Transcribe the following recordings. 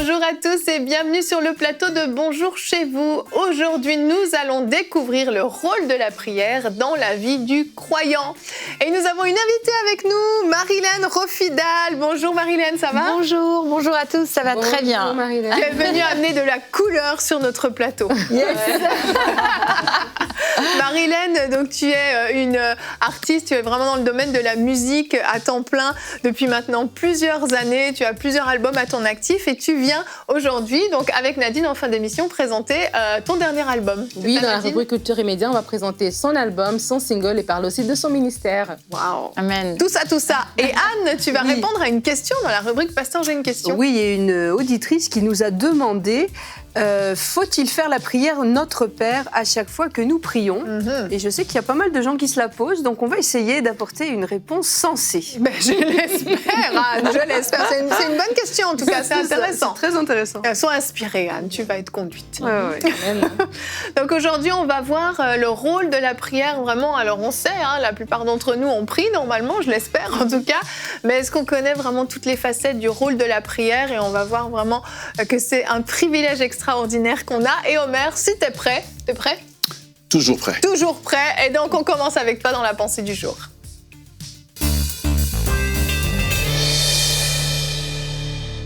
Bonjour à tous et bienvenue sur le plateau de Bonjour chez vous. Aujourd'hui, nous allons découvrir le rôle de la prière dans la vie du croyant. Et nous avons une invitée avec nous, Marilène Rofidal. Bonjour Marilène, ça va? Bonjour à tous, ça va très bien. Marilène. Tu es venue amener de la couleur sur notre plateau. Yes. Marilène, donc tu es une artiste, tu es vraiment dans le domaine de la musique à temps plein depuis maintenant plusieurs années. Tu as plusieurs albums à ton actif et tu viens aujourd'hui, donc avec Nadine en fin d'émission, présenter ton dernier album. Oui, dans la rubrique Culture et Médias, on va présenter son album, son single et parler aussi de son ministère. Waouh. Amen. Tout ça. Et Anne, tu vas répondre à une question dans la rubrique Pasteur, j'ai une question. Oui, il y a une auditrice qui nous a demandé faut-il faire la prière Notre Père à chaque fois que nous prions? Et je sais qu'il y a pas mal de gens qui se la posent, donc on va essayer d'apporter une réponse sensée. Ben, je l'espère, Anne, je l'espère. C'est une bonne question en tout cas, c'est intéressant. C'est très intéressant. Sois inspirée, Anne, tu vas être conduite. Ouais. Donc aujourd'hui, on va voir le rôle de la prière vraiment. Alors on sait, la plupart d'entre nous ont pris normalement, je l'espère en tout cas, mais est-ce qu'on connaît vraiment toutes les facettes du rôle de la prière? Et on va voir vraiment que c'est un privilège extraordinaire qu'on a. Et Omer, si t'es prêt, t'es prêt? Toujours prêt. Toujours prêt. Et donc on commence avec toi dans la pensée du jour.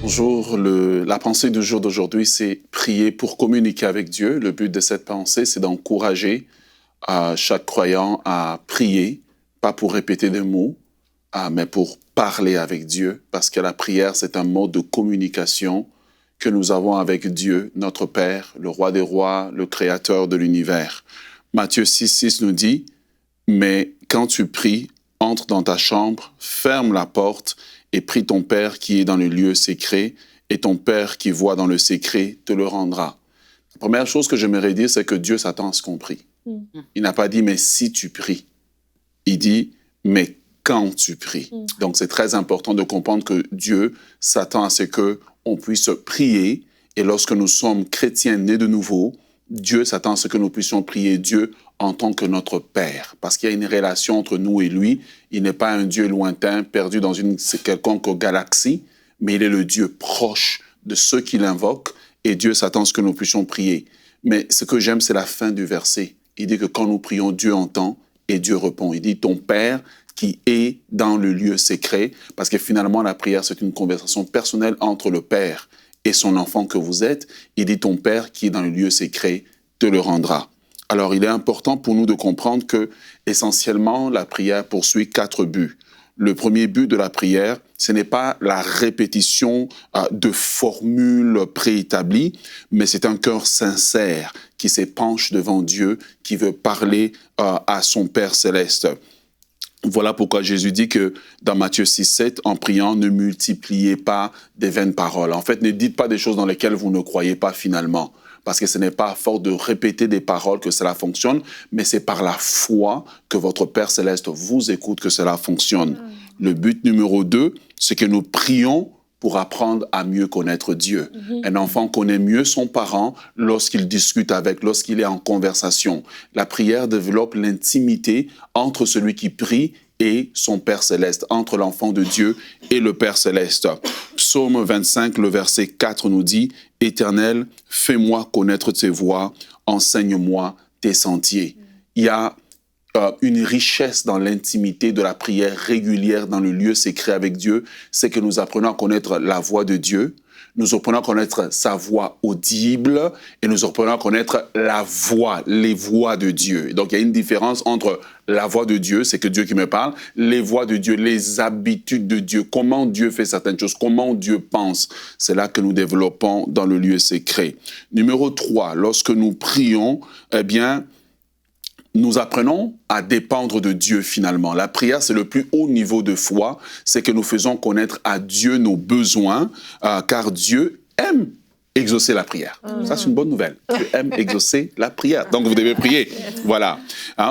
Bonjour, la pensée du jour d'aujourd'hui, c'est prier pour communiquer avec Dieu. Le but de cette pensée, c'est d'encourager chaque croyant à prier, pas pour répéter des mots, mais pour parler avec Dieu, parce que la prière, c'est un mode de communication que nous avons avec Dieu, notre Père, le Roi des rois, le Créateur de l'univers. Matthieu 6,6 nous dit « Mais quand tu pries, entre dans ta chambre, ferme la porte et prie ton Père qui est dans le lieu secret, et ton Père qui voit dans le secret te le rendra. » La première chose que j'aimerais dire, c'est que Dieu s'attend à ce qu'on prie. Il n'a pas dit « mais si tu pries ». Il dit « mais quand tu pries ». Donc c'est très important de comprendre que Dieu s'attend à ce qu'on puisse prier, et lorsque nous sommes chrétiens nés de nouveau, Dieu s'attend à ce que nous puissions prier Dieu en tant que notre Père, parce qu'il y a une relation entre nous et lui. Il n'est pas un Dieu lointain, perdu dans une quelconque galaxie, mais il est le Dieu proche de ceux qui l'invoquent, et Dieu s'attend à ce que nous puissions prier. Mais ce que j'aime, c'est la fin du verset. Il dit que quand nous prions, Dieu entend et Dieu répond. Il dit « ton Père qui est dans le lieu secret », parce que finalement, la prière, c'est une conversation personnelle entre le Père et son enfant que vous êtes. Il dit « ton Père qui est dans le lieu secret te le rendra ». Alors, il est important pour nous de comprendre que, essentiellement, la prière poursuit 4 buts. Le premier but de la prière, ce n'est pas la répétition de formules préétablies, mais c'est un cœur sincère qui s'épanche devant Dieu, qui veut parler à son Père céleste. Voilà pourquoi Jésus dit que dans Matthieu 6,7, en priant, ne multipliez pas des vaines paroles. En fait, ne dites pas des choses dans lesquelles vous ne croyez pas finalement. Parce que ce n'est pas à force de répéter des paroles que cela fonctionne, mais c'est par la foi que votre Père Céleste vous écoute que cela fonctionne. Le but numéro 2, c'est que nous prions pour apprendre à mieux connaître Dieu. Un enfant connaît mieux son parent lorsqu'il discute avec, lorsqu'il est en conversation. La prière développe l'intimité entre celui qui prie et son Père Céleste, entre l'enfant de Dieu et le Père Céleste. Psaume 25, le verset 4 nous dit « Éternel, fais-moi connaître tes voies, enseigne-moi tes sentiers. » Il y a une richesse dans l'intimité de la prière régulière dans le lieu secret avec Dieu, c'est que nous apprenons à connaître la voix de Dieu, nous apprenons à connaître sa voix audible et nous apprenons à connaître la voix, les voix de Dieu. Donc, il y a une différence entre la voix de Dieu, c'est que Dieu qui me parle, les voix de Dieu, les habitudes de Dieu, comment Dieu fait certaines choses, comment Dieu pense. C'est là que nous développons dans le lieu secret. Numéro 3, lorsque nous prions, eh bien, nous apprenons à dépendre de Dieu finalement. La prière, c'est le plus haut niveau de foi, c'est que nous faisons connaître à Dieu nos besoins, car Dieu aime exaucer la prière. Ça, c'est une bonne nouvelle. Dieu aime exaucer la prière. Donc, vous devez prier. Voilà.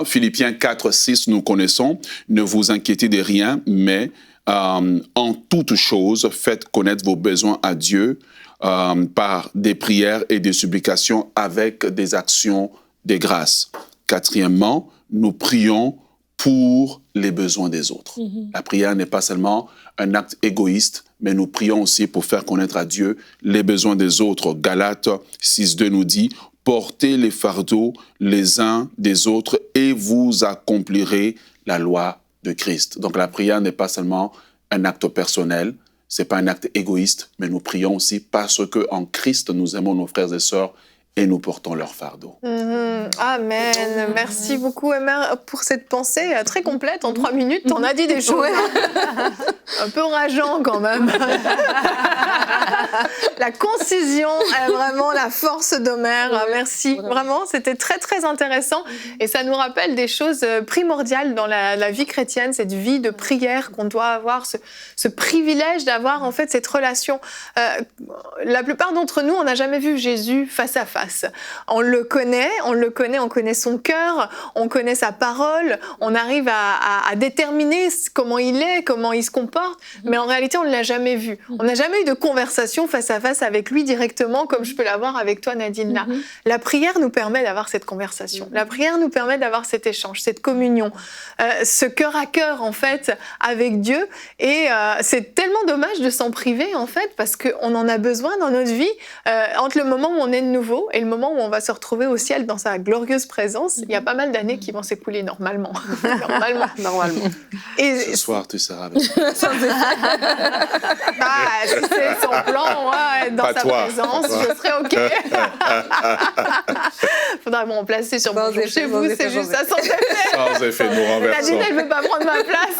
Philippiens 4, 6, nous connaissons. Ne vous inquiétez de rien, mais en toute chose, faites connaître vos besoins à Dieu par des prières et des supplications avec des actions de grâce. Quatrièmement, nous prions pour les besoins des autres. La prière n'est pas seulement un acte égoïste, mais nous prions aussi pour faire connaître à Dieu les besoins des autres. Galates 6.2 nous dit « Portez les fardeaux les uns des autres et vous accomplirez la loi de Christ. » Donc la prière n'est pas seulement un acte personnel, c'est pas un acte égoïste, mais nous prions aussi parce que en Christ nous aimons nos frères et sœurs et nous portons leur fardeau. Amen. Merci beaucoup, Emma, pour cette pensée très complète. En 3 minutes, t'en as dit des choses. Un peu rageant, quand même. La concision est vraiment la force d'Omer. Merci. Vraiment, c'était très, très intéressant. Et ça nous rappelle des choses primordiales dans la vie chrétienne, cette vie de prière qu'on doit avoir, ce privilège d'avoir, en fait, cette relation. La plupart d'entre nous, on n'a jamais vu Jésus face à face. On le connaît, on connaît son cœur, on connaît sa parole, on arrive à déterminer comment il est, comment il se comporte, mais en réalité, on ne l'a jamais vu. On n'a jamais eu de conversation face à face avec lui directement, comme je peux l'avoir avec toi, Nadine, là. La prière nous permet d'avoir cette conversation. La prière nous permet d'avoir cet échange, cette communion, ce cœur à cœur, en fait, avec Dieu. Et c'est tellement dommage de s'en priver, en fait, parce qu'on en a besoin dans notre vie, entre le moment où on est de nouveau et le moment où on va se retrouver au ciel dans sa glorieuse présence. Il y a pas mal d'années qui vont s'écouler normalement. Normalement. Et ce soir, tu seras avec moi. Si c'est son plan, être dans pas sa toi. présence, je serai OK. Faudra me remplacer sur mon jour chez vous, c'est juste ça, sans effet. Sans effet, nous renversons. Nadine, elle ne veut pas prendre ma place.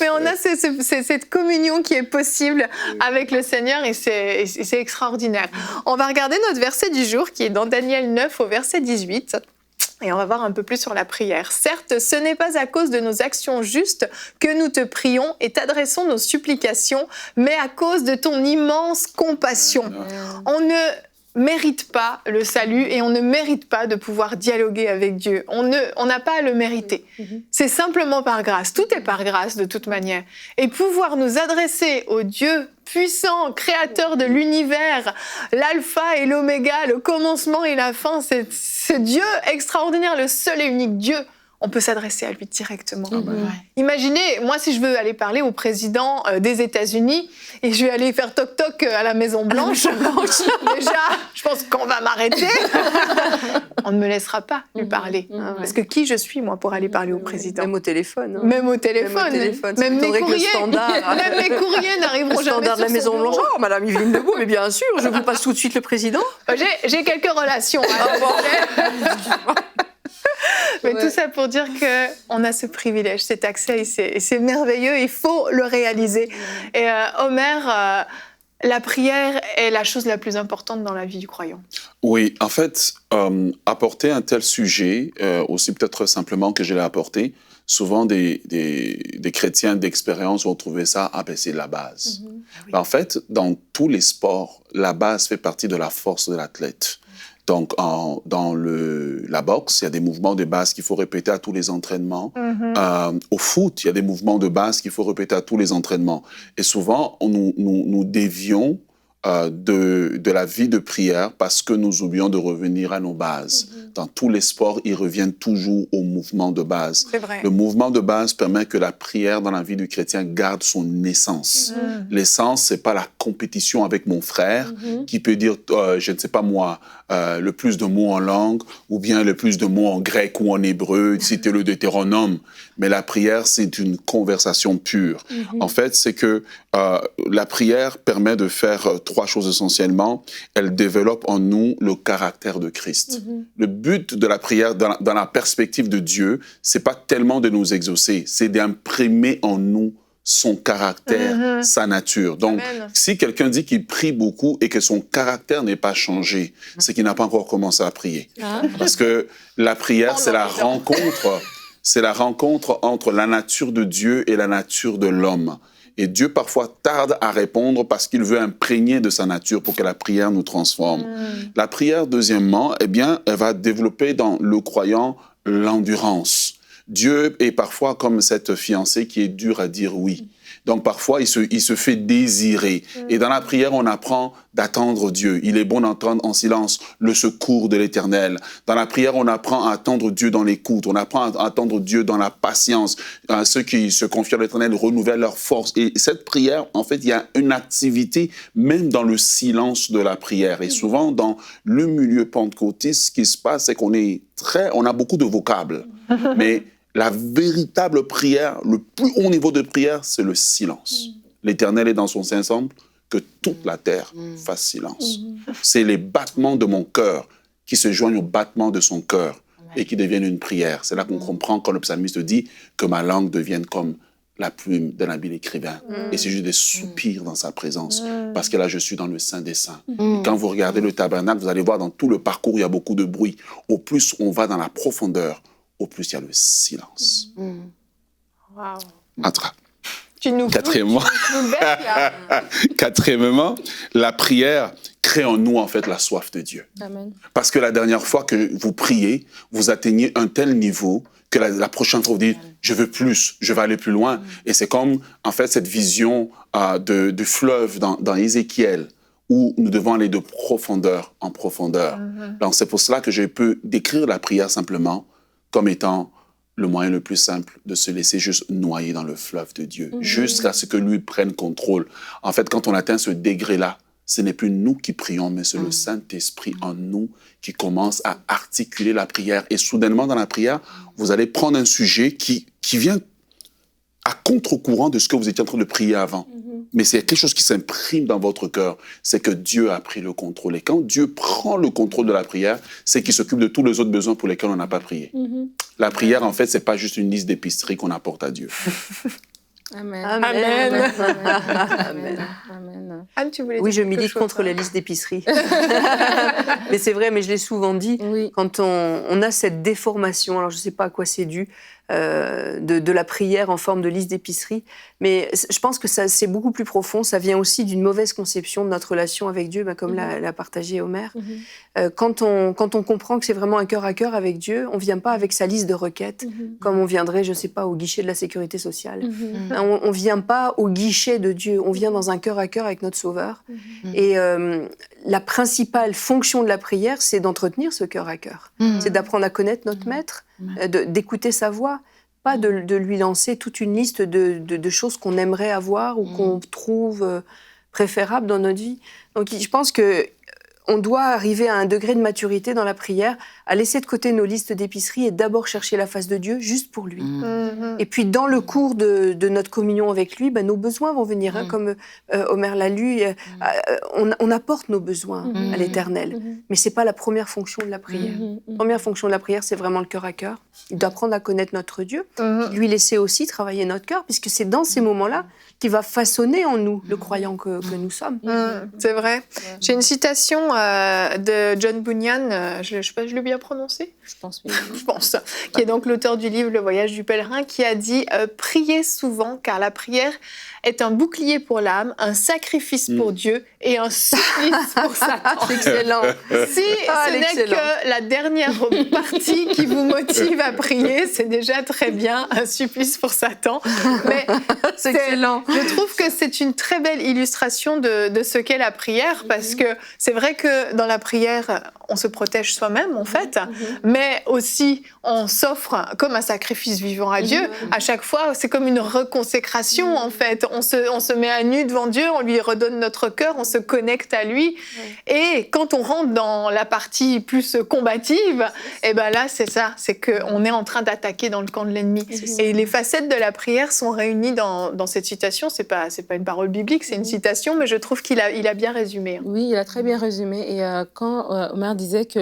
Mais on a cette communion qui est possible avec le Seigneur et c'est extraordinaire. On va regarder notre verset du jour qui est dans Daniel 9 au verset 18. Et on va voir un peu plus sur la prière. Certes, ce n'est pas à cause de nos actions justes que nous te prions et t'adressons nos supplications, mais à cause de ton immense compassion. On ne mérite pas le salut et on ne mérite pas de pouvoir dialoguer avec Dieu. On n'a pas à le mériter. C'est simplement par grâce. Tout est par grâce de toute manière. Et pouvoir nous adresser au Dieu puissant, créateur de l'univers, l'alpha et l'oméga, le commencement et la fin, c'est ce Dieu extraordinaire, le seul et unique Dieu. On peut s'adresser à lui directement. Imaginez, moi, si je veux aller parler au président des États-Unis et je vais aller faire toc-toc à la Maison-Blanche, déjà, je pense qu'on va m'arrêter. On ne me laissera pas lui parler. Parce que qui je suis, moi, pour aller parler au président? Même au téléphone. Même au téléphone. Même mes courriers. Même mes courriers n'arriveront jamais standard de la Maison-Blanche. Oh, Madame Yveline Lebeau, mais bien sûr, je vous passe tout de suite le président. J'ai quelques relations. Mais tout ça pour dire qu'on a ce privilège, cet accès, et c'est merveilleux, il faut le réaliser. Et Omer, la prière est la chose la plus importante dans la vie du croyant. Oui, en fait, apporter un tel sujet, aussi peut-être simplement que je l'ai apporté, souvent des chrétiens d'expérience vont trouver ça, c'est la base. En fait, dans tous les sports, la base fait partie de la force de l'athlète. Donc, dans la boxe, il y a des mouvements de base qu'il faut répéter à tous les entraînements. Au foot, il y a des mouvements de base qu'il faut répéter à tous les entraînements. Et souvent, nous dévions de la vie de prière parce que nous oublions de revenir à nos bases. Dans tous les sports, ils reviennent toujours au mouvement de base. C'est vrai. Le mouvement de base permet que la prière dans la vie du chrétien garde son essence. L'essence, c'est pas la compétition avec mon frère qui peut dire, je ne sais pas moi, le plus de mots en langue ou bien le plus de mots en grec ou en hébreu, citer le Deutéronome. Mais la prière, c'est une conversation pure. En fait, c'est que la prière permet de faire 3 choses essentiellement. Elle développe en nous le caractère de Christ. Le but de la prière, dans la perspective de Dieu, c'est pas tellement de nous exaucer, c'est d'imprimer en nous son caractère, sa nature. Donc, si quelqu'un dit qu'il prie beaucoup et que son caractère n'est pas changé, c'est qu'il n'a pas encore commencé à prier. Parce que la prière, c'est la rencontre entre la nature de Dieu et la nature de l'homme. Et Dieu, parfois, tarde à répondre parce qu'il veut imprégner de sa nature pour que la prière nous transforme. La prière, deuxièmement, elle va développer dans le croyant l'endurance. Dieu est parfois comme cette fiancée qui est dure à dire oui. Donc parfois, il se fait désirer. Et dans la prière, on apprend d'attendre Dieu. Il est bon d'entendre en silence le secours de l'Éternel. Dans la prière, on apprend à attendre Dieu dans l'écoute. On apprend à attendre Dieu dans la patience. Ceux qui se confient à l'Éternel renouvellent leur force. Et cette prière, en fait, il y a une activité même dans le silence de la prière. Et souvent, dans le milieu pentecôtiste, ce qui se passe, c'est qu'on a beaucoup de vocables. Mais la véritable prière, le plus haut niveau de prière, c'est le silence. L'Éternel est dans son Saint-Temple, que toute la terre fasse silence. C'est les battements de mon cœur qui se joignent aux battements de son cœur et qui deviennent une prière. C'est là qu'on comprend quand le psalmiste dit que ma langue devienne comme la plume d'un habile écrivain. Et c'est juste des soupirs dans sa présence, parce que là, je suis dans le Saint des Saints. Et quand vous regardez le tabernacle, vous allez voir dans tout le parcours, il y a beaucoup de bruit. Au plus on va dans la profondeur, au plus il y a le silence. Wow. Attrape. Quatrièmement, la prière crée en nous, en fait, la soif de Dieu. Amen. Parce que la dernière fois que vous priez, vous atteignez un tel niveau que la prochaine fois, vous dites, je veux plus, je veux aller plus loin. Et c'est comme, en fait, cette vision de fleuve dans Ézéchiel, où nous devons aller de profondeur en profondeur. Donc, c'est pour cela que je peux décrire la prière simplement comme étant le moyen le plus simple de se laisser juste noyer dans le fleuve de Dieu, jusqu'à ce que lui prenne contrôle. En fait, quand on atteint ce degré-là, ce n'est plus nous qui prions, mais c'est le Saint-Esprit en nous qui commence à articuler la prière. Et soudainement, dans la prière, vous allez prendre un sujet qui vient à contre-courant de ce que vous étiez en train de prier avant. Mais c'est quelque chose qui s'imprime dans votre cœur, c'est que Dieu a pris le contrôle. Et quand Dieu prend le contrôle de la prière, c'est qu'il s'occupe de tous les autres besoins pour lesquels on n'a pas prié. La prière, en fait, c'est pas juste une liste d'épicerie qu'on apporte à Dieu. Amen. Amen. Amen. Amen. Anne, tu voulais Oui, dire je quelque milite chose, contre la liste d'épicerie. Mais c'est vrai, mais je l'ai souvent dit, quand on a cette déformation, alors je ne sais pas à quoi c'est dû, de la prière en forme de liste d'épicerie, mais je pense que ça, c'est beaucoup plus profond. Ça vient aussi d'une mauvaise conception de notre relation avec Dieu, comme l'a partagé Omer. Quand on comprend que c'est vraiment un cœur à cœur avec Dieu, on ne vient pas avec sa liste de requêtes, comme on viendrait, je ne sais pas, au guichet de la sécurité sociale. On ne vient pas au guichet de Dieu, on vient dans un cœur à cœur avec notre Sauveur. Et la principale fonction de la prière, c'est d'entretenir ce cœur à cœur. C'est d'apprendre à connaître notre Maître, d'écouter sa voix, pas de lui lancer toute une liste de choses qu'on aimerait avoir ou qu'on trouve préférables dans notre vie. Donc je pense que on doit arriver à un degré de maturité dans la prière, à laisser de côté nos listes d'épicerie et d'abord chercher la face de Dieu juste pour lui. Et puis dans le cours de notre communion avec lui, nos besoins vont venir. Comme Omer l'a lu, on apporte nos besoins à l'Éternel. Mais ce n'est pas la première fonction de la prière. La première fonction de la prière, c'est vraiment le cœur à cœur, d'apprendre à connaître notre Dieu, lui laisser aussi travailler notre cœur, puisque c'est dans ces moments-là qu'il va façonner en nous le croyant que nous sommes. C'est vrai. J'ai une citation de John Bunyan, je ne sais pas, je l'ai bien prononcé ? Je pense, oui. Je pense. Qui est donc l'auteur du livre Le Voyage du pèlerin, qui a dit « Priez souvent, car la prière est un bouclier pour l'âme, un sacrifice pour Dieu et un supplice pour Satan. » C'est excellent. Si ce n'est que la dernière partie qui vous motive à prier, c'est déjà très bien, un supplice pour Satan. Mais c'est excellent. Je trouve que c'est une très belle illustration de ce qu'est la prière, parce que c'est vrai que dans la prière, on se protège soi-même, en fait, mais aussi on s'offre comme un sacrifice vivant à Dieu. À chaque fois, c'est comme une reconsécration, en fait. On se met à nu devant Dieu, on lui redonne notre cœur, on se connecte à lui. Et quand on rentre dans la partie plus combative, et ben là, c'est ça, c'est qu'on est en train d'attaquer dans le camp de l'ennemi. Et les facettes de la prière sont réunies dans cette citation. C'est pas une parole biblique, c'est une citation, mais je trouve qu'il a bien résumé. Oui, il a très bien résumé. Et quand Omer disait que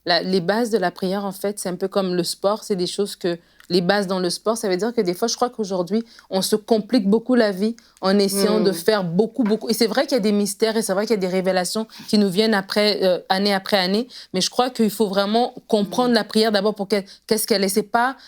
les bases de la prière, en fait, c'est un peu comme le sport, c'est des choses que... Les bases dans le sport, ça veut dire que des fois, je crois qu'aujourd'hui, on se complique beaucoup la vie en essayant de faire beaucoup. Et c'est vrai qu'il y a des mystères et c'est vrai qu'il y a des révélations qui nous viennent année après année. Mais je crois qu'il faut vraiment comprendre la prière d'abord pour qu'est-ce qu'elle est. C'est pas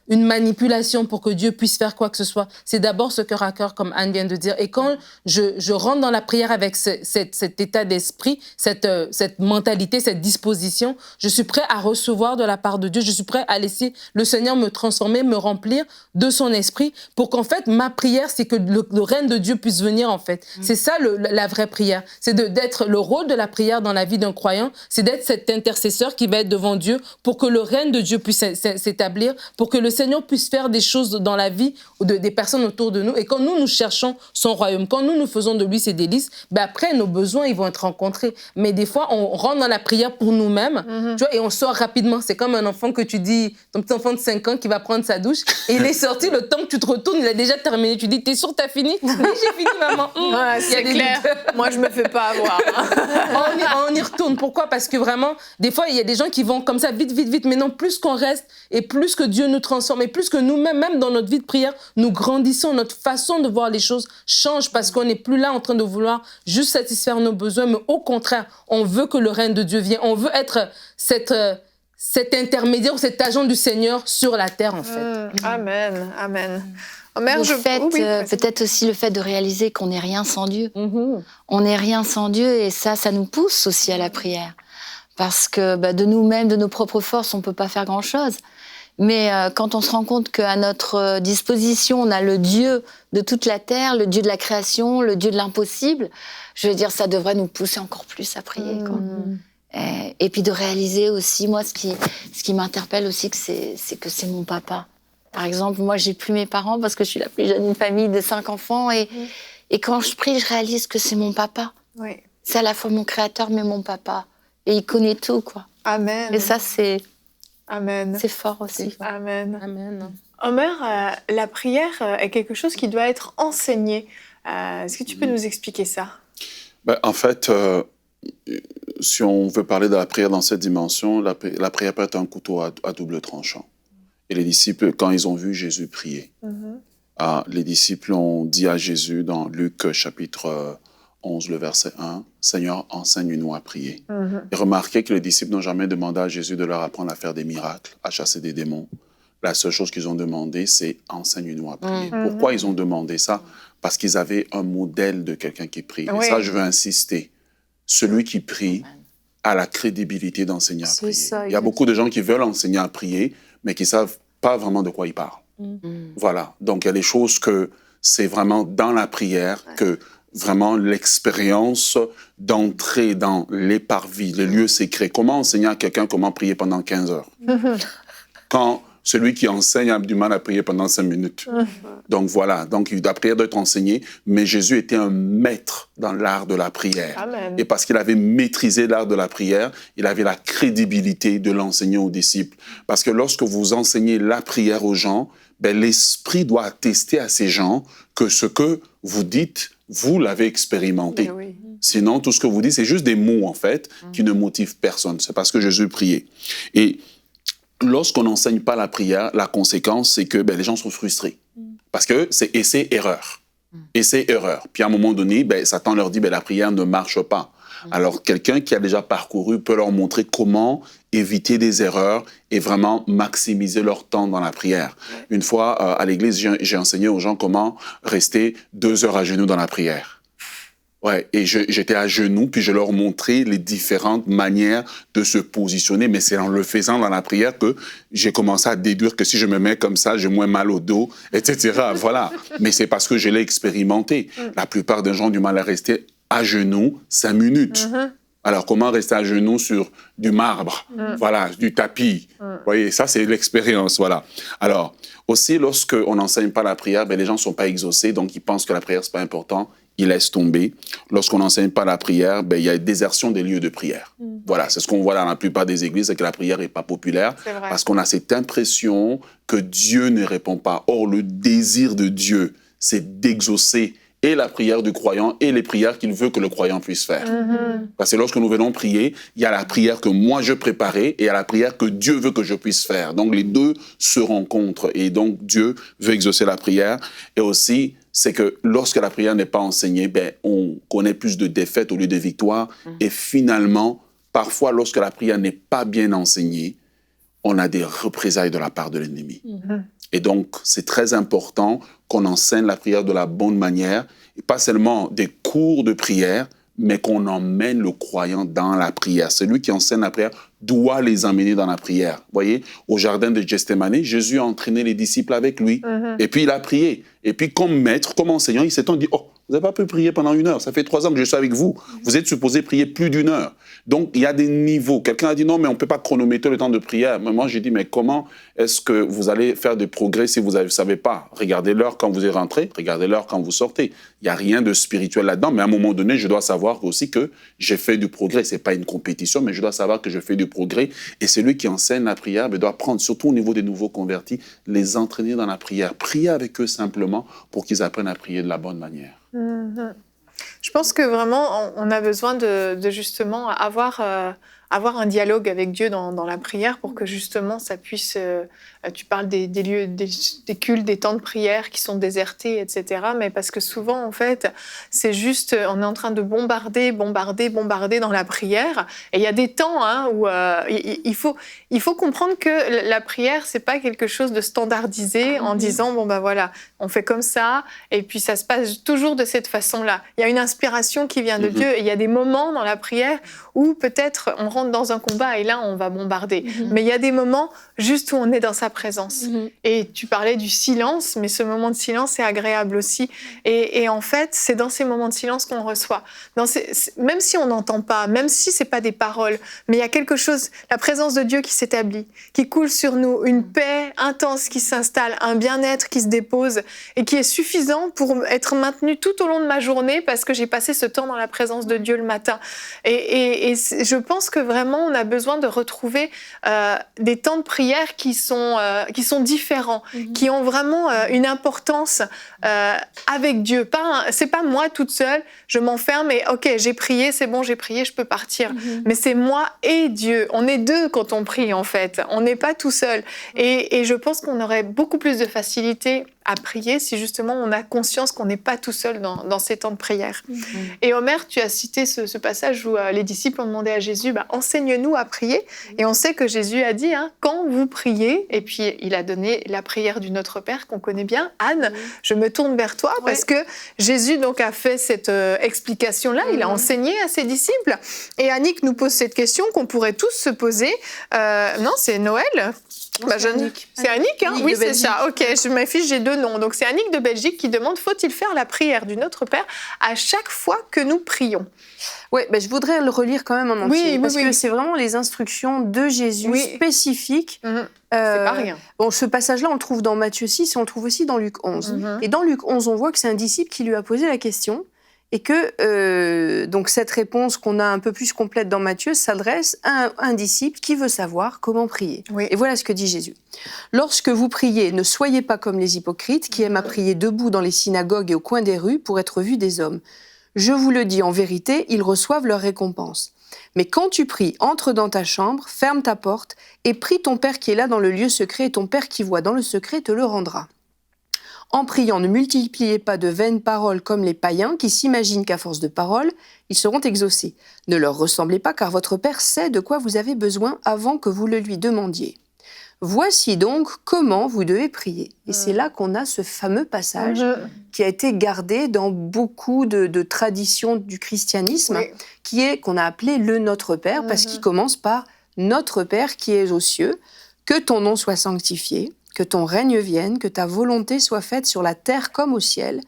une manipulation pour que Dieu puisse faire quoi que ce soit. C'est d'abord ce cœur à cœur, comme Anne vient de dire. Et quand je rentre dans la prière avec cet état d'esprit, cette mentalité, cette disposition, je suis prêt à recevoir de la part de Dieu. Je suis prêt à laisser le Seigneur me transformer, me remplir de son esprit pour qu'en fait, ma prière, c'est que le règne de Dieu puisse venir, en fait. C'est ça la vraie prière. C'est d'être le rôle de la prière dans la vie d'un croyant, c'est d'être cet intercesseur qui va être devant Dieu pour que le règne de Dieu puisse s'établir, pour que le Seigneur puisse faire des choses dans la vie des personnes autour de nous. Et quand nous cherchons son royaume, quand nous faisons de lui ses délices, après, nos besoins, ils vont être rencontrés. Mais des fois, on rentre dans la prière pour nous-mêmes, tu vois, et on sort rapidement. C'est comme un enfant que tu dis, ton petit enfant de 5 ans qui va prendre sa douche, et il est sorti, le temps que tu te retournes, il a déjà terminé. Tu dis, t'es sûre, t'as fini? Oui, j'ai fini, maman. Ouais, c'est clair. Moi, je me fais pas avoir. On y retourne. Pourquoi? Parce que vraiment, des fois, il y a des gens qui vont comme ça, vite, vite, vite. Mais non, plus qu'on reste et plus que Dieu nous transforme et plus que nous-mêmes, même dans notre vie de prière, nous grandissons, notre façon de voir les choses change parce qu'on n'est plus là en train de vouloir juste satisfaire nos besoins, mais au contraire, on veut que le règne de Dieu vienne. On veut être cet intermédiaire, cet agent du Seigneur sur la terre, en fait. Amen, amen. Mère, peut-être aussi le fait de réaliser qu'on n'est rien sans Dieu. On n'est rien sans Dieu et ça nous pousse aussi à la prière. Parce que de nous-mêmes, de nos propres forces, on ne peut pas faire grand-chose. Mais quand on se rend compte qu'à notre disposition, on a le Dieu de toute la terre, le Dieu de la création, le Dieu de l'impossible, je veux dire, ça devrait nous pousser encore plus à prier, quoi. Et puis de réaliser aussi, moi, ce qui m'interpelle aussi, c'est que c'est mon papa. Par exemple, moi, j'ai plus mes parents parce que je suis la plus jeune d'une famille de 5 enfants. Et quand je prie, je réalise que c'est mon papa. Oui. C'est à la fois mon créateur, mais mon papa. Et il connaît tout, quoi. Amen. Et ça, c'est fort aussi. Amen. Amen. Omer, la prière est quelque chose qui doit être enseigné. Est-ce que tu peux nous expliquer ça? En fait, si on veut parler de la prière dans cette dimension, la prière peut être un couteau à double tranchant. Et les disciples, quand ils ont vu Jésus prier, les disciples ont dit à Jésus dans Luc chapitre 11, le verset 1, « Seigneur, enseigne-nous à prier ». Et remarquez que les disciples n'ont jamais demandé à Jésus de leur apprendre à faire des miracles, à chasser des démons. La seule chose qu'ils ont demandé, c'est « enseigne-nous à prier ». Pourquoi ils ont demandé ça? Parce qu'ils avaient un modèle de quelqu'un qui prie. Et ça, je veux insister. Celui qui prie a la crédibilité d'enseigner à prier. Il y a beaucoup de gens qui veulent enseigner à prier, mais qui ne savent pas vraiment de quoi ils parlent. Voilà. Donc, il y a des choses que c'est vraiment dans la prière que vraiment l'expérience d'entrer dans les parvis, les lieux secrets. Comment enseigner à quelqu'un comment prier pendant 15 heures? Quand celui qui enseigne a du mal à prier pendant 5 minutes. Donc voilà, donc la prière doit être enseignée, mais Jésus était un maître dans l'art de la prière. Amen. Et parce qu'il avait maîtrisé l'art de la prière, il avait la crédibilité de l'enseigner aux disciples. Parce que lorsque vous enseignez la prière aux gens, l'Esprit doit attester à ces gens que ce que vous dites, vous l'avez expérimenté. Oui. Sinon, tout ce que vous dites, c'est juste des mots, en fait, qui ne motivent personne. C'est parce que Jésus priait. Et lorsqu'on n'enseigne pas la prière, la conséquence, c'est que les gens sont frustrés. Parce que c'est essai-erreur. Essai-erreur. Puis à un moment donné, Satan leur dit, la prière ne marche pas. Alors, quelqu'un qui a déjà parcouru peut leur montrer comment éviter des erreurs et vraiment maximiser leur temps dans la prière. Une fois, à l'église, j'ai enseigné aux gens comment rester 2 heures à genoux dans la prière. Ouais, et j'étais à genoux, puis je leur montrais les différentes manières de se positionner, mais c'est en le faisant dans la prière que j'ai commencé à déduire que si je me mets comme ça, j'ai moins mal au dos, etc. Voilà. Mais c'est parce que je l'ai expérimenté. La plupart des gens ont du mal à rester à genoux 5 minutes. Alors, comment rester à genoux sur du marbre, voilà, du tapis? Vous voyez, ça, c'est l'expérience, voilà. Alors, aussi, lorsqu'on n'enseigne pas la prière, les gens ne sont pas exaucés, donc ils pensent que la prière, ce n'est pas important. Ils laissent tomber. Lorsqu'on n'enseigne pas la prière, il y a une désertion des lieux de prière. Voilà, c'est ce qu'on voit dans la plupart des églises, c'est que la prière n'est pas populaire parce qu'on a cette impression que Dieu ne répond pas. Or, le désir de Dieu, c'est d'exaucer et la prière du croyant et les prières qu'il veut que le croyant puisse faire. Parce que lorsque nous venons prier, il y a la prière que moi je préparais et il y a la prière que Dieu veut que je puisse faire. Donc les deux se rencontrent et donc Dieu veut exaucer la prière. Et aussi, c'est que lorsque la prière n'est pas enseignée, on connaît plus de défaites au lieu de victoires. Et finalement, parfois, lorsque la prière n'est pas bien enseignée, on a des représailles de la part de l'ennemi. Et donc, c'est très important qu'on enseigne la prière de la bonne manière, et pas seulement des cours de prière, mais qu'on emmène le croyant dans la prière. Celui qui enseigne la prière doit les emmener dans la prière. Vous voyez, au jardin de Gethsémani, Jésus a entraîné les disciples avec lui, et puis il a prié. Et puis comme maître, comme enseignant, il s'est dit, oh, vous n'avez pas pu prier pendant 1 heure, ça fait 3 ans que je suis avec vous, vous êtes supposé prier plus d'1 heure. Donc, il y a des niveaux. Quelqu'un a dit, non, mais on ne peut pas chronométrer le temps de prière. Mais moi, j'ai dit, mais comment est-ce que vous allez faire des progrès si vous ne savez pas? Regardez l'heure quand vous êtes rentré, regardez l'heure quand vous sortez. Il n'y a rien de spirituel là-dedans, mais à un moment donné, je dois savoir aussi que j'ai fait du progrès. Ce n'est pas une compétition, mais je dois savoir que je fais du progrès. Et celui qui enseigne la prière doit prendre, surtout au niveau des nouveaux convertis, les entraîner dans la prière. Prier avec eux simplement pour qu'ils apprennent à prier de la bonne manière. Je pense que vraiment, on a besoin de justement avoir un dialogue avec Dieu dans la prière pour que justement ça puisse... tu parles des lieux, des cultes, des temps de prière qui sont désertés, etc. Mais parce que souvent, en fait, c'est juste... On est en train de bombarder dans la prière. Et il y a des temps où il faut comprendre que la prière, c'est pas quelque chose de standardisé en disant, bon ben voilà, on fait comme ça, et puis ça se passe toujours de cette façon-là. Il y a une inspiration qui vient de Dieu, et il y a des moments dans la prière où peut-être on rentre dans un combat et là on va bombarder. Mais il y a des moments juste où on est dans sa présence. Et tu parlais du silence, mais ce moment de silence est agréable aussi. Et en fait, c'est dans ces moments de silence qu'on reçoit. Même si on n'entend pas, même si c'est pas des paroles, mais il y a quelque chose, la présence de Dieu qui s'établit, qui coule sur nous, une paix intense qui s'installe, un bien-être qui se dépose et qui est suffisant pour être maintenu tout au long de ma journée parce que j'ai passé ce temps dans la présence de Dieu le matin. Et je pense que vraiment, on a besoin de retrouver des temps de prière qui sont différents, qui ont vraiment une importance avec Dieu. C'est pas moi toute seule, je m'enferme et ok, j'ai prié, c'est bon, j'ai prié, je peux partir. Mais c'est moi et Dieu. On est deux quand on prie, en fait. On n'est pas tout seul. Et je pense qu'on aurait beaucoup plus de facilité à prier si justement on a conscience qu'on n'est pas tout seul dans ces temps de prière. Et Omer, tu as cité ce passage où les disciples ont demandé à Jésus, enseigne-nous à prier. Et on sait que Jésus a dit, quand vous priez, et puis il a donné la prière du Notre Père qu'on connaît bien. Anne, je me tourne vers toi parce que Jésus donc a fait cette explication-là, il a enseigné à ses disciples. Et Annick nous pose cette question qu'on pourrait tous se poser. Non, c'est Noël. C'est Annick. C'est Annick, oui, c'est ça. Ok, je m'affiche, j'ai 2 noms. Donc c'est Annick de Belgique qui demande, faut-il faire la prière du Notre Père à chaque fois que nous prions? Oui, je voudrais le relire quand même en entier, parce que c'est vraiment les instructions de Jésus spécifiques. C'est pas rien. Bon, ce passage-là, on le trouve dans Matthieu 6 et on le trouve aussi dans Luc 11. Et dans Luc 11, on voit que c'est un disciple qui lui a posé la question et que donc cette réponse qu'on a un peu plus complète dans Matthieu s'adresse à un disciple qui veut savoir comment prier. Et voilà ce que dit Jésus. « Lorsque vous priez, ne soyez pas comme les hypocrites qui aiment à prier debout dans les synagogues et au coin des rues pour être vus des hommes. Je vous le dis en vérité, ils reçoivent leur récompense. Mais quand tu pries, entre dans ta chambre, ferme ta porte et prie ton Père qui est là dans le lieu secret et ton Père qui voit dans le secret te le rendra. En priant, ne multipliez pas de vaines paroles comme les païens qui s'imaginent qu'à force de paroles, ils seront exaucés. Ne leur ressemblez pas car votre Père sait de quoi vous avez besoin avant que vous le lui demandiez. Voici donc comment vous devez prier. » Et c'est là qu'on a ce fameux passage qui a été gardé dans beaucoup de traditions du christianisme, qu'on a appelé le Notre Père, parce qu'il commence par « Notre Père qui es aux cieux, que ton nom soit sanctifié, que ton règne vienne, que ta volonté soit faite sur la terre comme au ciel.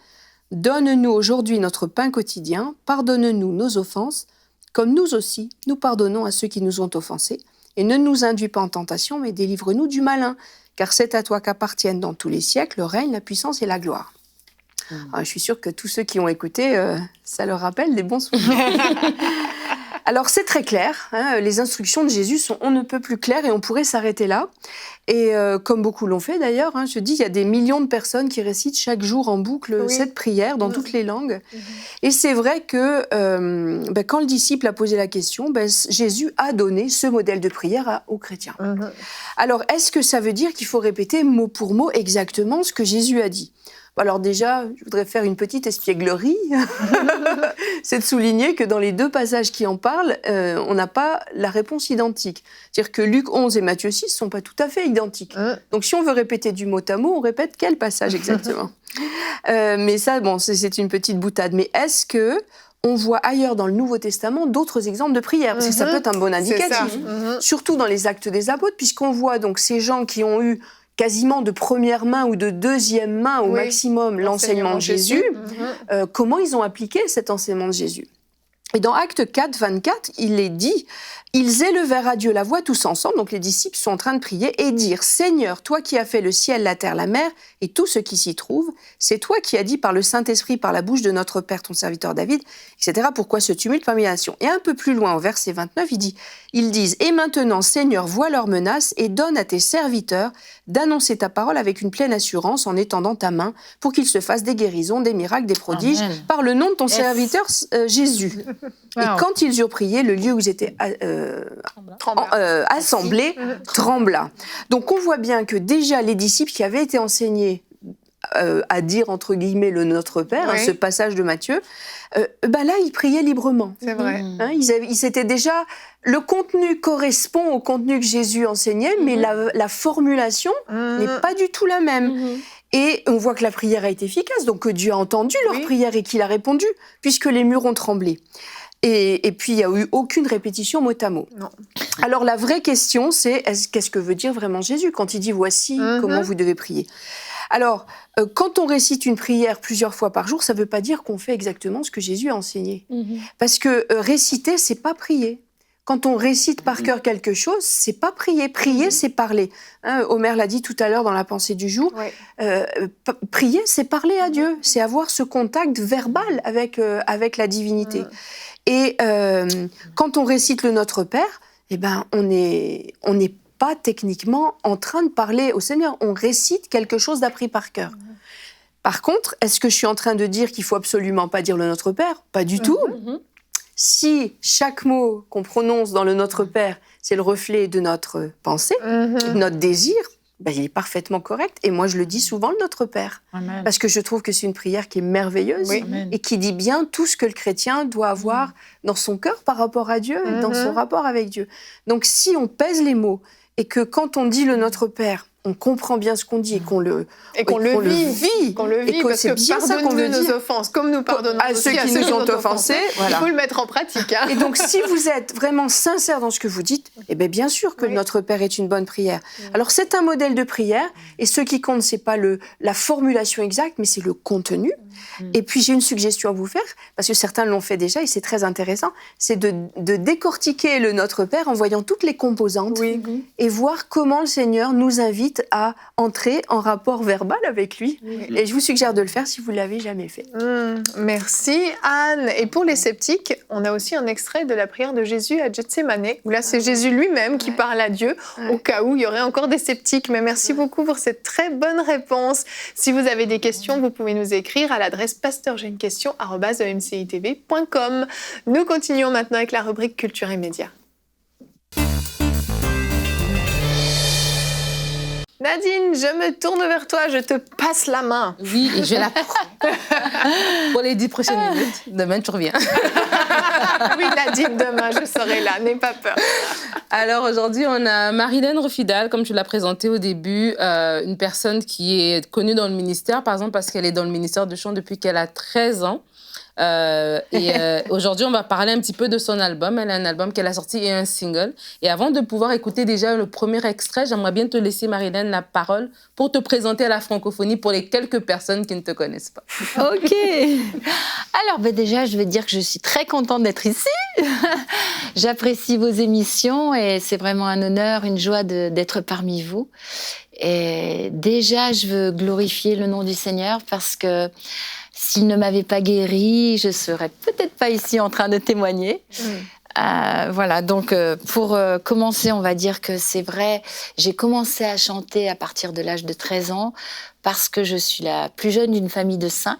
Donne-nous aujourd'hui notre pain quotidien, pardonne-nous nos offenses, comme nous aussi, nous pardonnons à ceux qui nous ont offensés. Et ne nous induis pas en tentation, mais délivre-nous du malin, car c'est à toi qu'appartiennent dans tous les siècles le règne, la puissance et la gloire. » Alors, je suis sûre que tous ceux qui ont écouté, ça leur rappelle des bons souvenirs. Alors, c'est très clair, les instructions de Jésus sont on ne peut plus claires et on pourrait s'arrêter là. Et comme beaucoup l'ont fait d'ailleurs, je dis, il y a des millions de personnes qui récitent chaque jour en boucle cette prière dans toutes les langues. Et c'est vrai que quand le disciple a posé la question, Jésus a donné ce modèle de prière aux chrétiens. Alors, est-ce que ça veut dire qu'il faut répéter mot pour mot exactement ce que Jésus a dit ? Alors déjà, je voudrais faire une petite espièglerie. C'est de souligner que dans les 2 passages qui en parlent, on n'a pas la réponse identique. C'est-à-dire que Luc 11 et Matthieu 6 ne sont pas tout à fait identiques. Donc si on veut répéter du mot à mot, on répète quel passage exactement? Mais ça, bon, c'est une petite boutade. Mais est-ce que on voit ailleurs dans le Nouveau Testament d'autres exemples de prière? Parce que ça peut être un bon indicatif. Surtout dans les Actes des Apôtres, puisqu'on voit donc ces gens qui ont eu quasiment de première main ou de deuxième main au maximum l'enseignement de Jésus, comment ils ont appliqué cet enseignement de Jésus. Et dans Actes 4, 24, il est dit « Ils élevèrent à Dieu la voix tous ensemble », donc les disciples sont en train de prier, et dire « Seigneur, toi qui as fait le ciel, la terre, la mer, et tout ce qui s'y trouve, c'est toi qui as dit par le Saint-Esprit, par la bouche de notre Père, ton serviteur David, etc. Pourquoi ce tumulte parmi les nations ?» Et un peu plus loin, au verset 29, ils disent « Et maintenant, Seigneur, vois leurs menaces, et donne à tes serviteurs d'annoncer ta parole avec une pleine assurance en étendant ta main, pour qu'ils se fassent des guérisons, des miracles, des prodiges, par le nom de ton serviteur Jésus. » Et quand ils eurent prié, le lieu où ils étaient assemblés trembla. Donc on voit bien que déjà les disciples qui avaient été enseignés à dire entre guillemets le Notre Père, ce passage de Matthieu, là ils priaient librement. C'est vrai. Ils étaient déjà, le contenu correspond au contenu que Jésus enseignait, mais la formulation n'est pas du tout la même. Et on voit que la prière a été efficace, donc que Dieu a entendu leur prière et qu'il a répondu, puisque les murs ont tremblé. Et puis, il n'y a eu aucune répétition mot à mot. Non. Alors, la vraie question, c'est qu'est-ce que veut dire vraiment Jésus quand il dit « Voici comment vous devez prier ». Alors, quand on récite une prière plusieurs fois par jour, ça ne veut pas dire qu'on fait exactement ce que Jésus a enseigné. Parce que réciter, ce n'est pas prier. Quand on récite par cœur quelque chose, c'est pas prier. Prier, c'est parler. Omer l'a dit tout à l'heure dans la pensée du jour. Prier, c'est parler à Dieu. C'est avoir ce contact verbal avec la divinité. Et quand on récite le Notre Père, on n'est pas techniquement en train de parler au Seigneur. On récite quelque chose d'appris par cœur. Par contre, est-ce que je suis en train de dire qu'il faut absolument pas dire le Notre Père? Pas du tout. Si chaque mot qu'on prononce dans le Notre Père, c'est le reflet de notre pensée, de notre désir, il est parfaitement correct. Et moi, je le dis souvent, le Notre Père. Amen. Parce que je trouve que c'est une prière qui est merveilleuse et qui dit bien tout ce que le chrétien doit avoir dans son cœur par rapport à Dieu et dans son rapport avec Dieu. Donc, si on pèse les mots et que quand on dit le Notre Père, on comprend bien ce qu'on dit et qu'on le vit, parce que pardonne-nous nos offenses, comme nous pardonnons à ceux qui nous ont offensés. Il faut le mettre en pratique. Et donc, si vous êtes vraiment sincère dans ce que vous dites, bien sûr que Notre Père est une bonne prière. Alors, c'est un modèle de prière, et ce qui compte, c'est pas la formulation exacte, mais c'est le contenu. Et puis, j'ai une suggestion à vous faire, parce que certains l'ont fait déjà, et c'est très intéressant, c'est de décortiquer le Notre Père en voyant toutes les composantes, et voir comment le Seigneur nous invite à entrer en rapport verbal avec lui. Et je vous suggère de le faire si vous ne l'avez jamais fait. Merci Anne. Et pour les sceptiques, on a aussi un extrait de la prière de Jésus à Gethsémane, où là c'est Jésus lui-même qui parle à Dieu, au cas où il y aurait encore des sceptiques. Mais merci beaucoup pour cette très bonne réponse. Si vous avez des questions, vous pouvez nous écrire à l'adresse pasteurj'ainequestion@emcitv.com. Nous continuons maintenant avec la rubrique Culture et Médias. Nadine, je me tourne vers toi, je te passe la main. Oui, et je la prends. Pour les 10 prochaines minutes. Demain, tu reviens. Oui, Nadine, demain, je serai là, n'aie pas peur. Alors, aujourd'hui, on a Marilène Refidal, comme tu l'as présentée au début, une personne qui est connue dans le ministère, par exemple, parce qu'elle est dans le ministère de chant depuis qu'elle a 13 ans. Aujourd'hui, on va parler un petit peu de son album. Elle a un album qu'elle a sorti et un single. Et avant de pouvoir écouter déjà le premier extrait, j'aimerais bien te laisser, Marilène, la parole pour te présenter à la francophonie pour les quelques personnes qui ne te connaissent pas. Ok. Alors, déjà, je vais dire que je suis très contente d'être ici. J'apprécie vos émissions et c'est vraiment un honneur, une joie d'être parmi vous. Et déjà, je veux glorifier le nom du Seigneur parce que s'il ne m'avait pas guérie, je ne serais peut-être pas ici en train de témoigner. Voilà, donc pour commencer, on va dire que c'est vrai, j'ai commencé à chanter à partir de l'âge de 13 ans parce que je suis la plus jeune d'une famille de 5.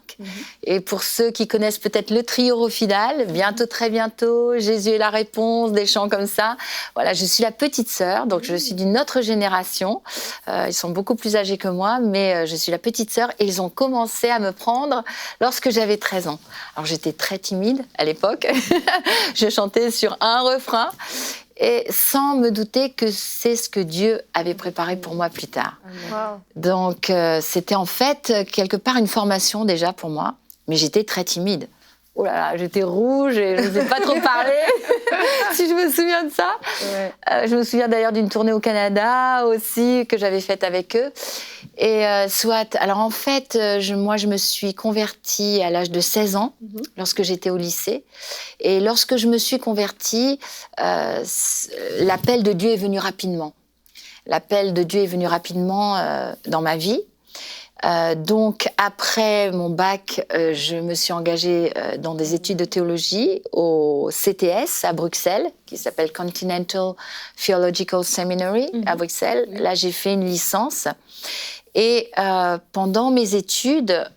Et pour ceux qui connaissent peut-être le trio au final, bientôt, très bientôt, Jésus est la réponse, des chants comme ça. Voilà, je suis la petite sœur, donc je suis d'une autre génération. Ils sont beaucoup plus âgés que moi, mais je suis la petite sœur et ils ont commencé à me prendre lorsque j'avais 13 ans. Alors j'étais très timide à l'époque. Je chantais sur un refrain. Et sans me douter que c'est ce que Dieu avait préparé pour moi plus tard. Wow. Donc, c'était en fait, quelque part, une formation déjà pour moi. Mais j'étais très timide. Oh là là, j'étais rouge et je ne sais pas trop parler, si je me souviens de ça. Ouais. Je me souviens d'ailleurs d'une tournée au Canada aussi, que j'avais faite avec eux. Et soit, alors en fait, moi, je me suis convertie à l'âge de 16 ans, lorsque j'étais au lycée. Et lorsque je me suis convertie, l'appel de Dieu est venu rapidement. L'appel de Dieu est venu rapidement dans ma vie. Donc, après mon bac, je me suis engagée dans des études de théologie au CTS à Bruxelles, qui s'appelle Continental Theological Seminary à Bruxelles. Là, j'ai fait une licence. Et pendant mes études,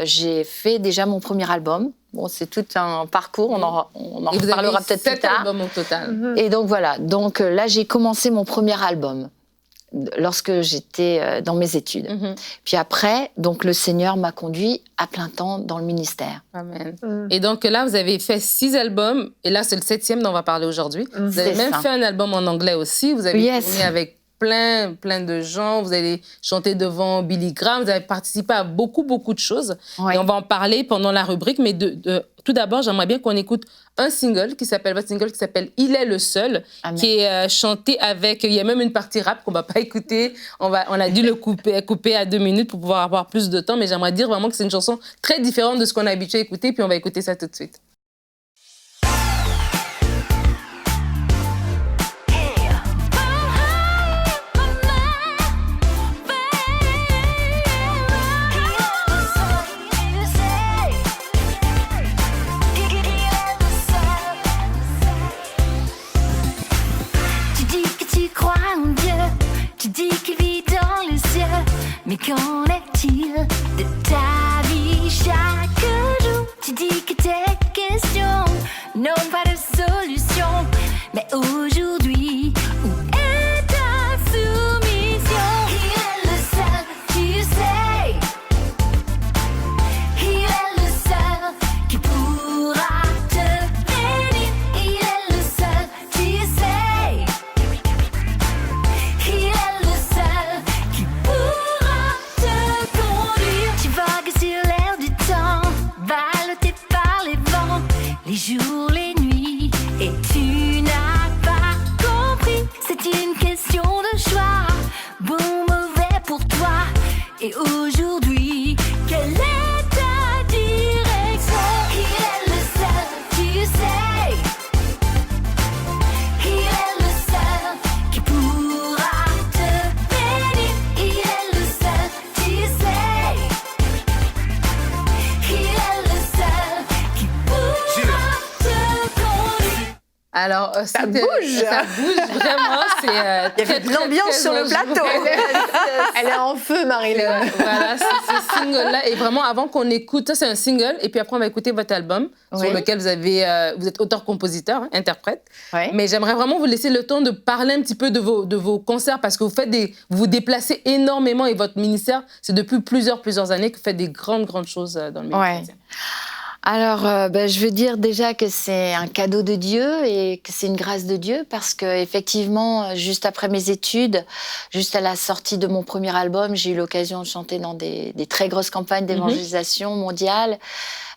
j'ai fait déjà mon premier album. Bon, c'est tout un parcours, on en reparlera peut-être plus tard. 7 albums au total. Et donc, voilà. Donc, là, j'ai commencé mon premier album lorsque j'étais dans mes études. Puis après, donc le Seigneur m'a conduit à plein temps dans le ministère. Amen. Et donc là, vous avez fait 6 albums, et là, c'est le 7e dont on va parler aujourd'hui. Vous avez même fait un album en anglais aussi. Vous avez tourné avec plein de gens. Vous avez chanté devant Billy Graham. Vous avez participé à beaucoup de choses. Ouais. Et on va en parler pendant la rubrique. Mais tout d'abord, j'aimerais bien qu'on écoute votre single qui s'appelle « Il est le seul », qui est chanté avec... Il y a même une partie rap qu'on ne va pas écouter. On a dû le couper à 2 minutes pour pouvoir avoir plus de temps. Mais j'aimerais dire vraiment que c'est une chanson très différente de ce qu'on a habitué à écouter. Puis on va écouter ça tout de suite. Mais qu'en est-il de ta vie chaque jour? Tu dis que tes questions n'ont pas de solution. Mais aujourd'hui, où est ta soumission? Il est le seul, tu sais. Il est le seul qui pourra te bénir. Il est le seul, tu sais. Il est le seul qui pourra te conduire. Tu vagues sur l'air du temps, ballotté par les vents, les jours, les nuits, et tu n'as pas compris. C'est une question de choix, bon, mauvais pour toi. Et aujourd'hui, quelle est ta direction? Il est le seul, tu sais. Il est le seul qui pourra te bénir. Il est le seul, tu sais. Il est le seul qui pourra te conduire. Alors, ça bouge vraiment. Il y avait de l'ambiance sur le plateau. Elle est en feu, Marie-Léon. Voilà, ce single-là. Et vraiment, avant qu'on écoute, ça c'est un single, et puis après on va écouter votre album, sur lequel vous êtes auteur-compositeur, interprète. Oui. Mais j'aimerais vraiment vous laisser le temps de parler un petit peu de vos concerts, parce que vous vous déplacez énormément, et votre ministère, c'est depuis plusieurs années que vous faites des grandes choses dans le milieu chrétien. Alors, je veux dire déjà que c'est un cadeau de Dieu et que c'est une grâce de Dieu, parce qu'effectivement, juste après mes études, juste à la sortie de mon premier album, j'ai eu l'occasion de chanter dans des très grosses campagnes d'évangélisation mondiale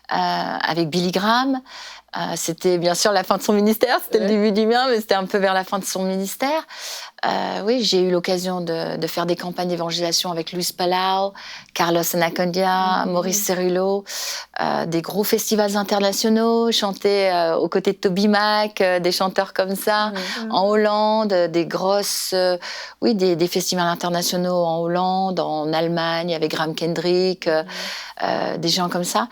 avec Billy Graham. C'était bien sûr la fin de son ministère, c'était le début du mien, mais c'était un peu vers la fin de son ministère. Oui, j'ai eu l'occasion de faire des campagnes d'évangélisation avec Luis Palau, Carlos Anacondia, Maurice Cerullo, des gros festivals internationaux, chanter aux côtés de Toby Mac, des chanteurs comme ça, en Hollande, des grosses, des festivals internationaux en Hollande, en Allemagne, avec Graham Kendrick, des gens comme ça.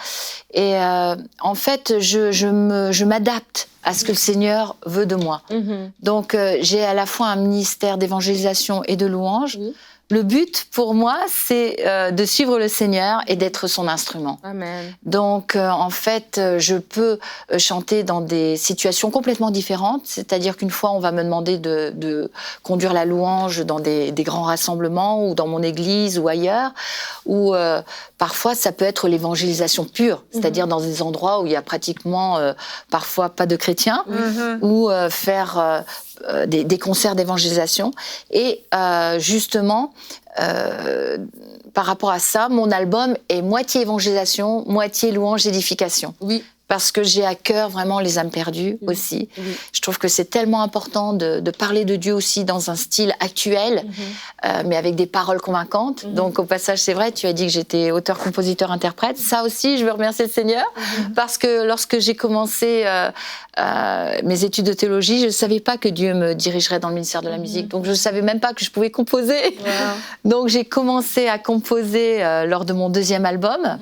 Et en fait, je m'adapte à ce que le Seigneur veut de moi. Donc, j'ai à la fois un ministère d'évangélisation et de louange. Le but, pour moi, c'est de suivre le Seigneur et d'être son instrument. Amen. Donc, en fait, je peux chanter dans des situations complètement différentes. C'est-à-dire qu'une fois, on va me demander de conduire la louange dans des grands rassemblements ou dans mon église ou ailleurs. Ou parfois, ça peut être l'évangélisation pure. C'est-à-dire dans des endroits où il y a pratiquement, parfois, pas de chrétiens. Ou faire... des concerts d'évangélisation. Et justement, par rapport à ça, mon album est moitié évangélisation, moitié louange, édification. Oui. Parce que j'ai à cœur vraiment les âmes perdues aussi. Je trouve que c'est tellement important de parler de Dieu aussi dans un style actuel, mais avec des paroles convaincantes. Donc au passage, c'est vrai, tu as dit que j'étais auteur, compositeur, interprète. Ça aussi, je veux remercier le Seigneur, parce que lorsque j'ai commencé mes études de théologie, je ne savais pas que Dieu me dirigerait dans le ministère de la musique. Donc je ne savais même pas que je pouvais composer. Donc j'ai commencé à composer lors de mon 2e album.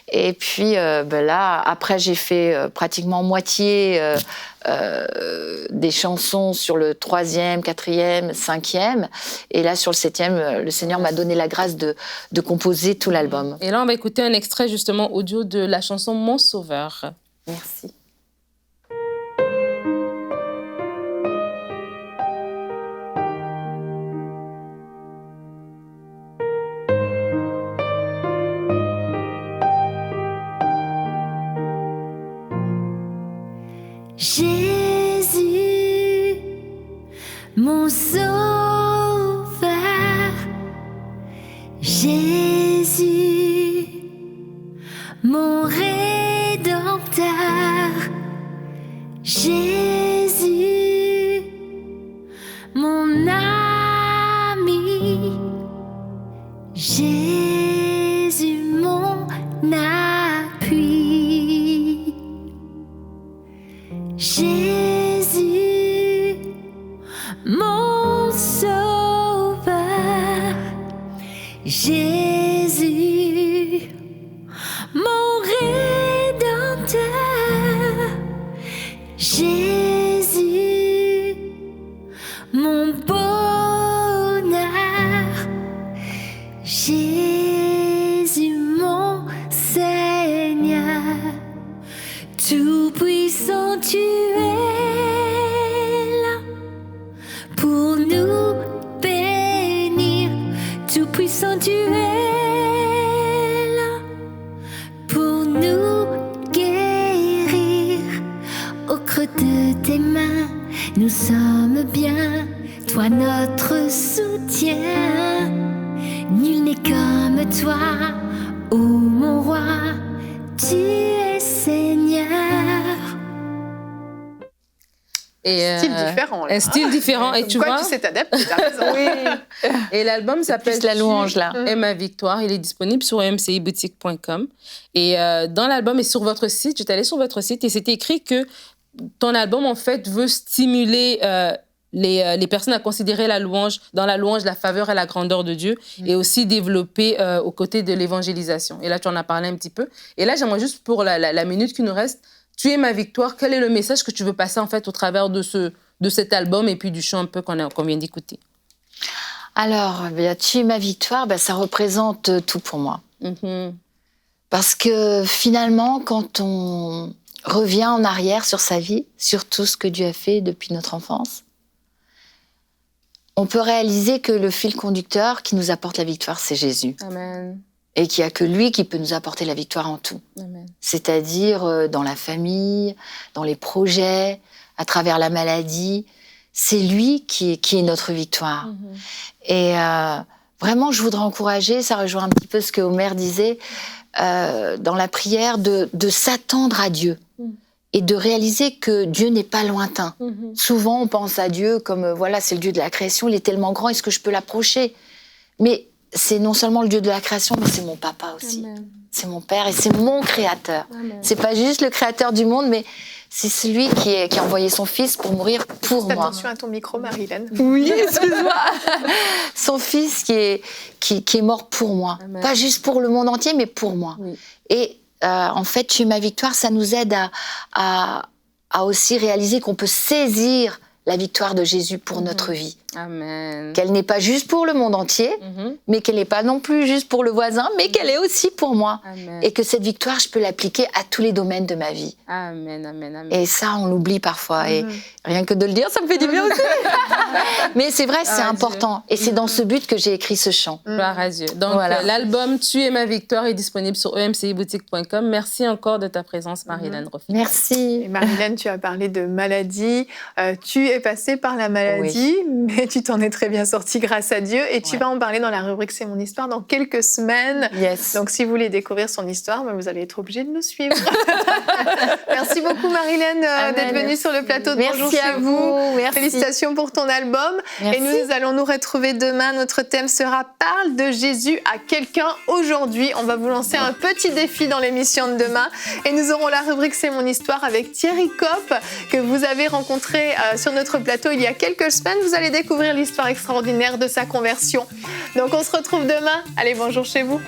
Et puis là, après, j'ai fait pratiquement moitié des chansons sur le 3e, 4e, 5e. Et là, sur le 7e, le Seigneur m'a donné la grâce de composer tout l'album. Et là, on va écouter un extrait justement audio de la chanson Mon Sauveur. Merci. Jésus, mon sauveur, Jésus, mon rédempteur, Jésus, mon ami, Jésus, mon appui. Jésus, mon sauveur, Jésus, mon rédempteur, Jésus, mon bonheur, Jésus, mon Seigneur. Tout-puissant, tu es là pour nous bénir. Tout-puissant, tu es là pour nous guérir. Au creux de tes mains, nous sommes bien. Toi, notre soutien. Nul n'est comme toi, ô mon roi. Tu es Seigneur. Et Style différent. Là. Un style différent. Et tu vois, tu sais t'adapter, t'as raison. Oui. Et l'album s'appelle la louange, là. Tu es ma victoire. Il est disponible sur mciboutique.com. Et dans l'album et sur votre site, j'étais allée sur votre site et c'était écrit que ton album, en fait, veut stimuler les personnes à considérer la louange, dans la louange, la faveur et la grandeur de Dieu, et aussi développer aux côtés de l'évangélisation. Et là, tu en as parlé un petit peu. Et là, j'aimerais juste, pour la minute qui nous reste, tu es ma victoire. Quel est le message que tu veux passer, en fait, au travers de cet album et puis du chant un peu qu'on vient d'écouter? Alors, tu es ma victoire, ça représente tout pour moi. Parce que finalement, quand on revient en arrière sur sa vie, sur tout ce que Dieu a fait depuis notre enfance, on peut réaliser que le fil conducteur qui nous apporte la victoire, c'est Jésus. Amen. Et qu'il n'y a que lui qui peut nous apporter la victoire en tout. Amen. C'est-à-dire dans la famille, dans les projets, à travers la maladie. C'est lui qui est notre victoire. Et vraiment, je voudrais encourager, ça rejoint un petit peu ce que Omer disait, dans la prière, de s'attendre à Dieu. Et de réaliser que Dieu n'est pas lointain. Souvent, on pense à Dieu comme, voilà, c'est le Dieu de la création, il est tellement grand, est-ce que je peux l'approcher? Mais c'est non seulement le Dieu de la création, mais c'est mon papa aussi. Amen. C'est mon père et c'est mon créateur. Amen. C'est pas juste le créateur du monde, mais c'est celui qui a envoyé son fils pour mourir pour moi. Attention à ton micro, Marilyn. Oui, excuse-moi. Son fils qui est mort pour moi. Amen. Pas juste pour le monde entier, mais pour moi. Oui. Et en fait, Tu es ma victoire, ça nous aide à aussi réaliser qu'on peut saisir la victoire de Jésus pour notre vie. Amen. Qu'elle n'est pas juste pour le monde entier, mais qu'elle n'est pas non plus juste pour le voisin, mais qu'elle est aussi pour moi. Amen. Et que cette victoire, je peux l'appliquer à tous les domaines de ma vie. Amen, amen, amen. Et ça, on l'oublie parfois. Et rien que de le dire, ça me fait du bien aussi. Mais c'est vrai, c'est important. Et c'est dans ce but que j'ai écrit ce chant. Gloire à Dieu. Donc, Voilà. l'album Tu es ma victoire est disponible sur emciboutique.com. Merci encore de ta présence, Marie-Hélène Roffital. Merci. Et Marie-Hélène, tu as parlé de maladie. Tu es passée par la maladie, mais tu t'en es très bien sortie grâce à Dieu. Et tu vas en parler dans la rubrique C'est mon histoire dans quelques semaines. Yes. Donc, si vous voulez découvrir son histoire, vous allez être obligé de nous suivre. Merci beaucoup, Marie-Hélène, d'être venue sur le plateau de Bonjour Merci chez à vous. Merci. Félicitations pour ton album. Merci. Et nous allons nous retrouver demain. Notre thème sera Parle de Jésus à quelqu'un aujourd'hui. On va vous lancer un petit défi dans l'émission de demain. Et nous aurons la rubrique C'est mon histoire avec Thierry Kopp, que vous avez rencontré sur notre plateau il y a quelques semaines. Vous allez découvrir l'histoire extraordinaire de sa conversion. Donc on se retrouve demain. Allez, bonjour chez vous.